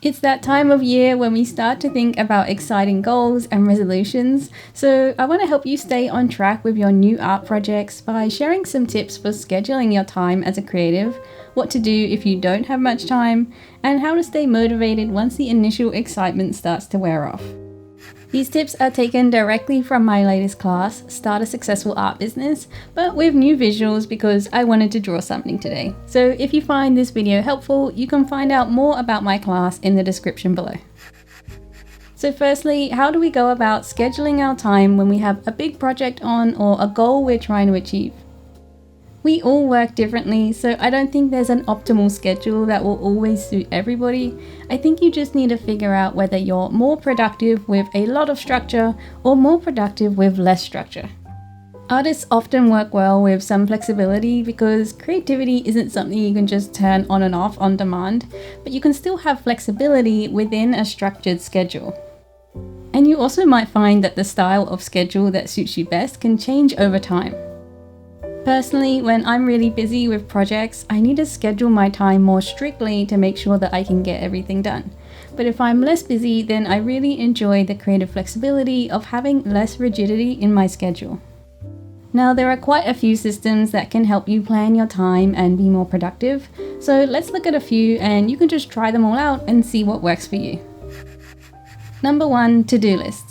It's that time of year when we start to think about exciting goals and resolutions, so I want to help you stay on track with your new art projects by sharing some tips for scheduling your time as a creative, what to do if you don't have much time, and how to stay motivated once the initial excitement starts to wear off. These tips are taken directly from my latest class, Start a Successful Art Business, but with new visuals because I wanted to draw something today. So if you find this video helpful, you can find out more about my class in the description below. So firstly, how do we go about scheduling our time when we have a big project on or a goal we're trying to achieve? We all work differently, so I don't think there's an optimal schedule that will always suit everybody. I think you just need to figure out whether you're more productive with a lot of structure or more productive with less structure. Artists often work well with some flexibility because creativity isn't something you can just turn on and off on demand, but you can still have flexibility within a structured schedule. And you also might find that the style of schedule that suits you best can change over time. Personally, when I'm really busy with projects, I need to schedule my time more strictly to make sure that I can get everything done. But if I'm less busy, then I really enjoy the creative flexibility of having less rigidity in my schedule. Now, there are quite a few systems that can help you plan your time and be more productive, so let's look at a few and you can just try them all out and see what works for you. Number 1, to-do lists.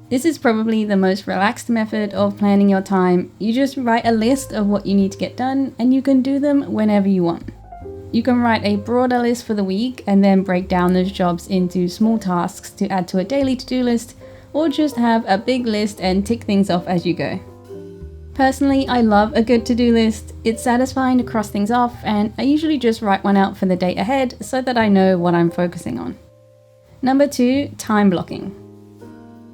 This is probably the most relaxed method of planning your time. You just write a list of what you need to get done and you can do them whenever you want. You can write a broader list for the week and then break down those jobs into small tasks to add to a daily to-do list, or just have a big list and tick things off as you go. Personally, I love a good to-do list. It's satisfying to cross things off, and I usually just write one out for the day ahead so that I know what I'm focusing on. Number 2, time blocking.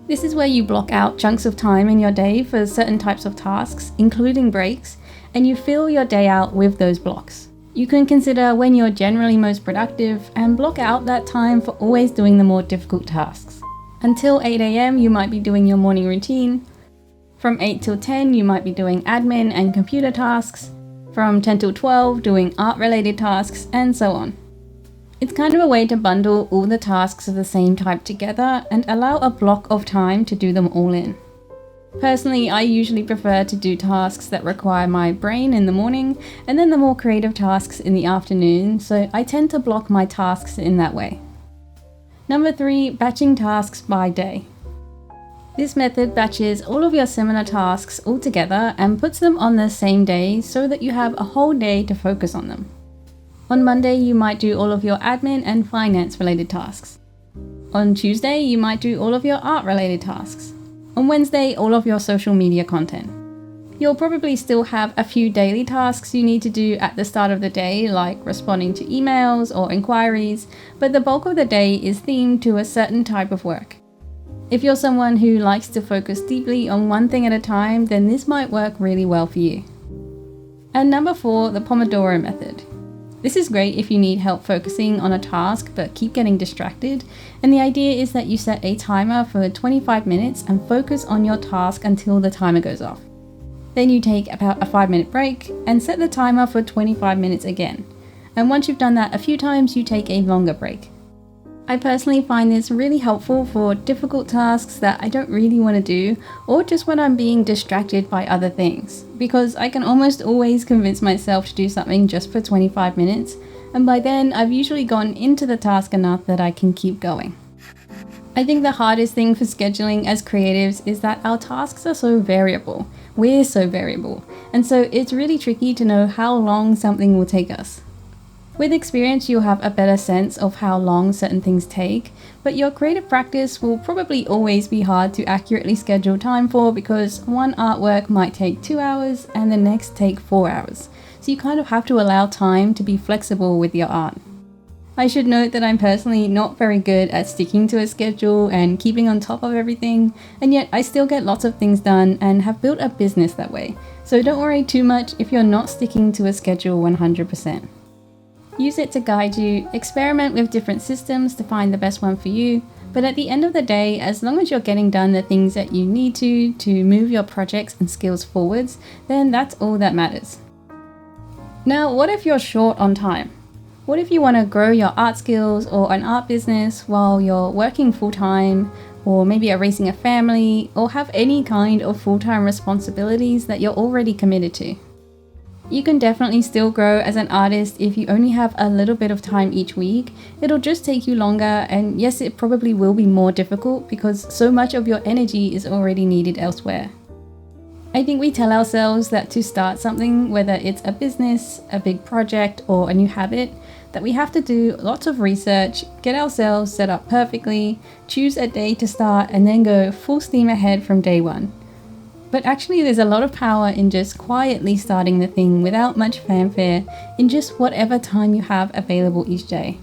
This is where you block out chunks of time in your day for certain types of tasks, including breaks, and you fill your day out with those blocks. You can consider when you're generally most productive and block out that time for always doing the more difficult tasks. Until 8 AM, you might be doing your morning routine. From 8 till 10, you might be doing admin and computer tasks. From 10 till 12, doing art-related tasks, and so on. It's kind of a way to bundle all the tasks of the same type together and allow a block of time to do them all in. Personally, I usually prefer to do tasks that require my brain in the morning and then the more creative tasks in the afternoon, so I tend to block my tasks in that way. Number 3, batching tasks by day. This method batches all of your similar tasks all together and puts them on the same day so that you have a whole day to focus on them. On Monday, you might do all of your admin and finance related tasks. On Tuesday, you might do all of your art related tasks. On Wednesday, all of your social media content. You'll probably still have a few daily tasks you need to do at the start of the day, like responding to emails or inquiries, but the bulk of the day is themed to a certain type of work. If you're someone who likes to focus deeply on one thing at a time, then this might work really well for you. And number 4, the Pomodora Method. This is great if you need help focusing on a task but keep getting distracted, and the idea is that you set a timer for 25 minutes and focus on your task until the timer goes off. Then you take about a 5-minute break and set the timer for 25 minutes again. And once you've done that a few times, you take a longer break. I personally find this really helpful for difficult tasks that I don't really want to do, or just when I'm being distracted by other things, because I can almost always convince myself to do something just for 25 minutes, and by then I've usually gotten into the task enough that I can keep going. I think the hardest thing for scheduling as creatives is that our tasks are so variable. We're so variable, and so it's really tricky to know how long something will take us. With experience, you'll have a better sense of how long certain things take, but your creative practice will probably always be hard to accurately schedule time for because one artwork might take 2 hours and the next take 4 hours. So you kind of have to allow time to be flexible with your art. I should note that I'm personally not very good at sticking to a schedule and keeping on top of everything, and yet I still get lots of things done and have built a business that way. So don't worry too much if you're not sticking to a schedule 100%. Use it to guide you, experiment with different systems to find the best one for you, but at the end of the day, as long as you're getting done the things that you need to move your projects and skills forwards, then that's all that matters. Now, what if you're short on time? What if you want to grow your art skills or an art business while you're working full-time, or maybe are raising a family, or have any kind of full-time responsibilities that you're already committed to? You can definitely still grow as an artist if you only have a little bit of time each week. It'll just take you longer, and yes, it probably will be more difficult because so much of your energy is already needed elsewhere. I think we tell ourselves that to start something, whether it's a business, a big project, or a new habit, that we have to do lots of research, get ourselves set up perfectly, choose a day to start, and then go full steam ahead from day one. But actually there's a lot of power in just quietly starting the thing without much fanfare in just whatever time you have available each day.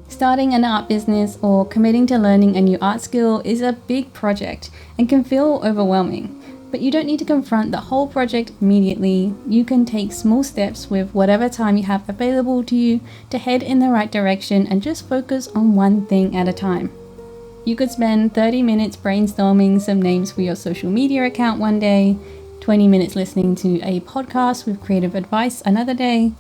Starting an art business or committing to learning a new art skill is a big project and can feel overwhelming. But you don't need to confront the whole project immediately. You can take small steps with whatever time you have available to you to head in the right direction and just focus on one thing at a time. You could spend 30 minutes brainstorming some names for your social media account one day, 20 minutes listening to a podcast with creative advice another day,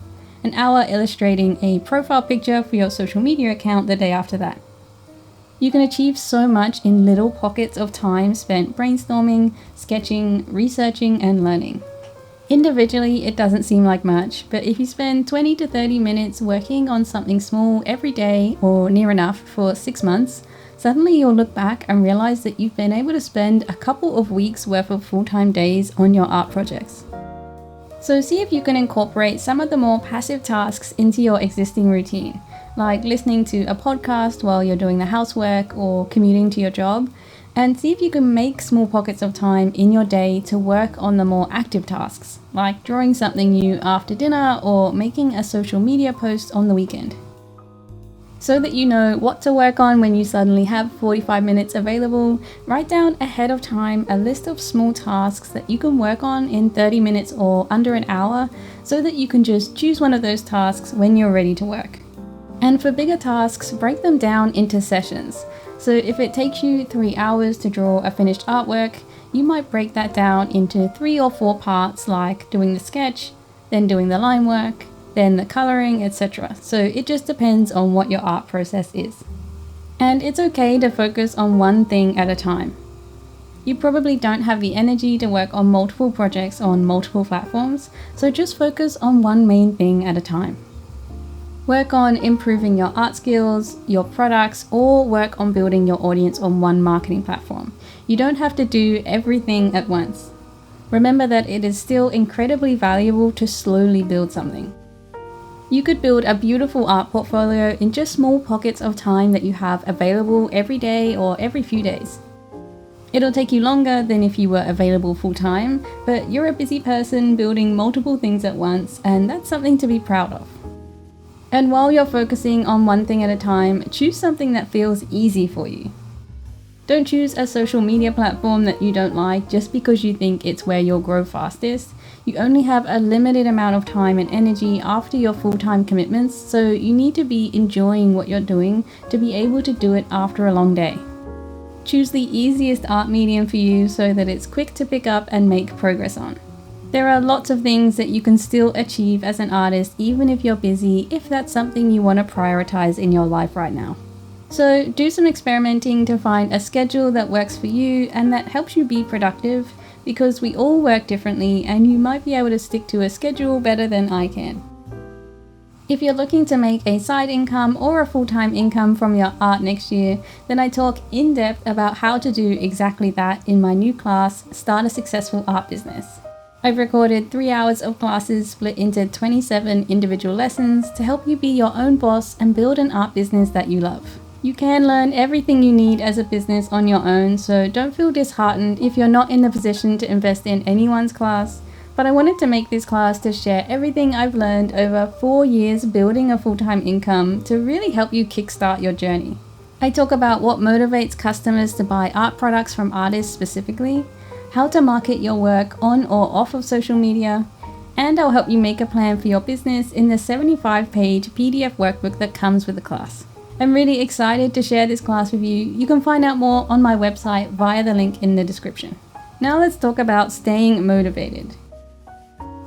an hour illustrating a profile picture for your social media account the day after that. You can achieve so much in little pockets of time spent brainstorming, sketching, researching, and learning. Individually, it doesn't seem like much, but if you spend 20 to 30 minutes working on something small every day or near enough for 6 months, suddenly you'll look back and realize that you've been able to spend a couple of weeks worth of full-time days on your art projects. So see if you can incorporate some of the more passive tasks into your existing routine, like listening to a podcast while you're doing the housework or commuting to your job, and see if you can make small pockets of time in your day to work on the more active tasks, like drawing something new after dinner or making a social media post on the weekend. So that you know what to work on when you suddenly have 45 minutes available, write down ahead of time a list of small tasks that you can work on in 30 minutes or under an hour, so that you can just choose one of those tasks when you're ready to work. And for bigger tasks, break them down into sessions. So if it takes you 3 hours to draw a finished artwork, you might break that down into 3 or 4 parts, like doing the sketch, then doing the line work, then the coloring, etc. So it just depends on what your art process is. And it's okay to focus on one thing at a time. You probably don't have the energy to work on multiple projects on multiple platforms, so just focus on one main thing at a time. Work on improving your art skills, your products, or work on building your audience on one marketing platform. You don't have to do everything at once. Remember that it is still incredibly valuable to slowly build something. You could build a beautiful art portfolio in just small pockets of time that you have available every day or every few days. It'll take you longer than if you were available full-time, but you're a busy person building multiple things at once, and that's something to be proud of. And while you're focusing on one thing at a time, choose something that feels easy for you. Don't choose a social media platform that you don't like just because you think it's where you'll grow fastest. You only have a limited amount of time and energy after your full-time commitments, so you need to be enjoying what you're doing to be able to do it after a long day. Choose the easiest art medium for you so that it's quick to pick up and make progress on. There are lots of things that you can still achieve as an artist even if you're busy, if that's something you want to prioritize in your life right now. So do some experimenting to find a schedule that works for you and that helps you be productive, because we all work differently and you might be able to stick to a schedule better than I can. If you're looking to make a side income or a full-time income from your art next year, then I talk in depth about how to do exactly that in my new class, Start a Successful Art Business. I've recorded 3 hours of classes split into 27 individual lessons to help you be your own boss and build an art business that you love. You can learn everything you need as a business on your own, so don't feel disheartened if you're not in the position to invest in anyone's class. But I wanted to make this class to share everything I've learned over 4 years building a full-time income to really help you kickstart your journey. I talk about what motivates customers to buy art products from artists specifically, how to market your work on or off of social media, and I'll help you make a plan for your business in the 75-page PDF workbook that comes with the class. I'm really excited to share this class with you. You can find out more on my website via the link in the description. Now let's talk about staying motivated.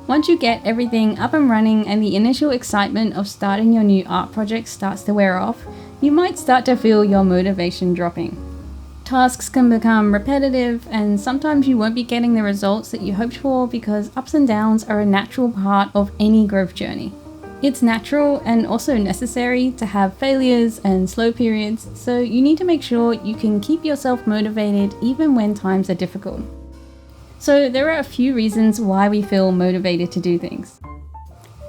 Once you get everything up and running and the initial excitement of starting your new art project starts to wear off, you might start to feel your motivation dropping. Tasks can become repetitive, and sometimes you won't be getting the results that you hoped for because ups and downs are a natural part of any growth journey. It's natural and also necessary to have failures and slow periods, so you need to make sure you can keep yourself motivated even when times are difficult. So there are a few reasons why we feel motivated to do things.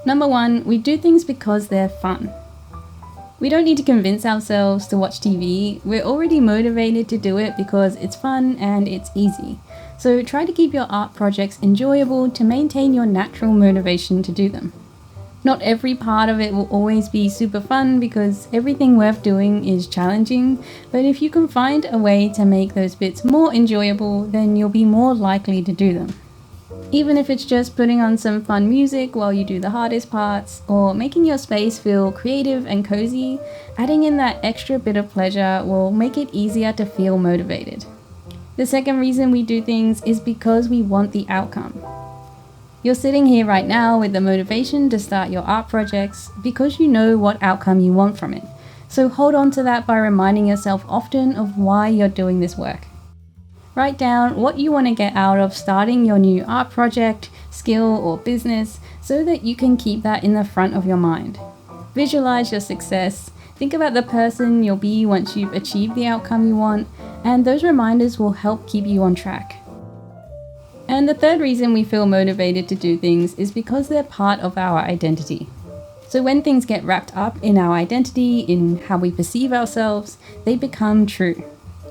Number one, we do things because they're fun. We don't need to convince ourselves to watch TV. We're already motivated to do it because it's fun and it's easy. So try to keep your art projects enjoyable to maintain your natural motivation to do them. Not every part of it will always be super fun because everything worth doing is challenging, but if you can find a way to make those bits more enjoyable, then you'll be more likely to do them. Even if it's just putting on some fun music while you do the hardest parts, or making your space feel creative and cozy, adding in that extra bit of pleasure will make it easier to feel motivated. The second reason we do things is because we want the outcome. You're sitting here right now with the motivation to start your art projects because you know what outcome you want from it. So hold on to that by reminding yourself often of why you're doing this work. Write down what you want to get out of starting your new art project, skill, or business so that you can keep that in the front of your mind. Visualize your success, think about the person you'll be once you've achieved the outcome you want, and those reminders will help keep you on track. And the third reason we feel motivated to do things is because they're part of our identity. So when things get wrapped up in our identity, in how we perceive ourselves, they become true.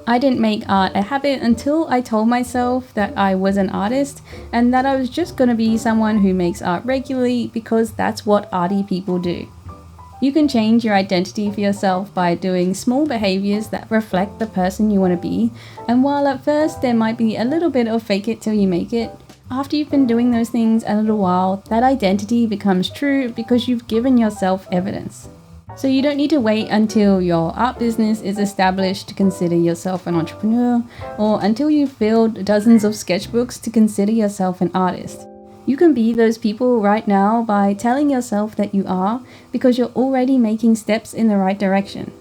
I didn't make art a habit until I told myself that I was an artist and that I was just going to be someone who makes art regularly because that's what arty people do. You can change your identity for yourself by doing small behaviors that reflect the person you want to be, and while at first there might be a little bit of fake it till you make it, after you've been doing those things a little while, that identity becomes true because you've given yourself evidence. So you don't need to wait until your art business is established to consider yourself an entrepreneur, or until you've filled dozens of sketchbooks to consider yourself an artist. You can be those people right now by telling yourself that you are, because you're already making steps in the right direction.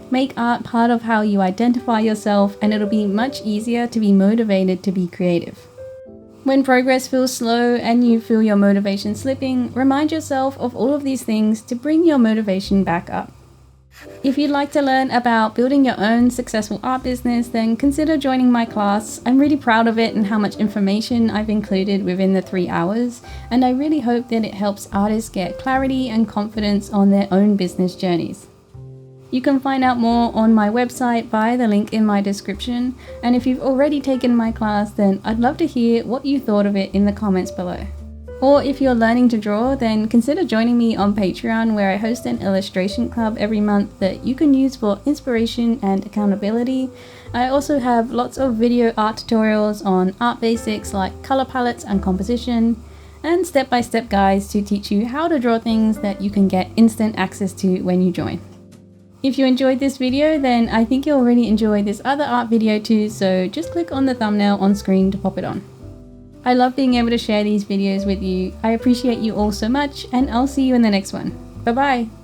Make art part of how you identify yourself, and it'll be much easier to be motivated to be creative. When progress feels slow and you feel your motivation slipping, remind yourself of all of these things to bring your motivation back up. If you'd like to learn about building your own successful art business, then consider joining my class. I'm really proud of it and how much information I've included within the 3 hours, and I really hope that it helps artists get clarity and confidence on their own business journeys. You can find out more on my website via the link in my description, and if you've already taken my class, then I'd love to hear what you thought of it in the comments below. Or if you're learning to draw, then consider joining me on Patreon, where I host an illustration club every month that you can use for inspiration and accountability. I also have lots of video art tutorials on art basics like color palettes and composition, and step-by-step guides to teach you how to draw things that you can get instant access to when you join. If you enjoyed this video, then I think you'll already enjoy this other art video too, so just click on the thumbnail on screen to pop it on. I love being able to share these videos with you. I appreciate you all so much, and I'll see you in the next one. Bye bye!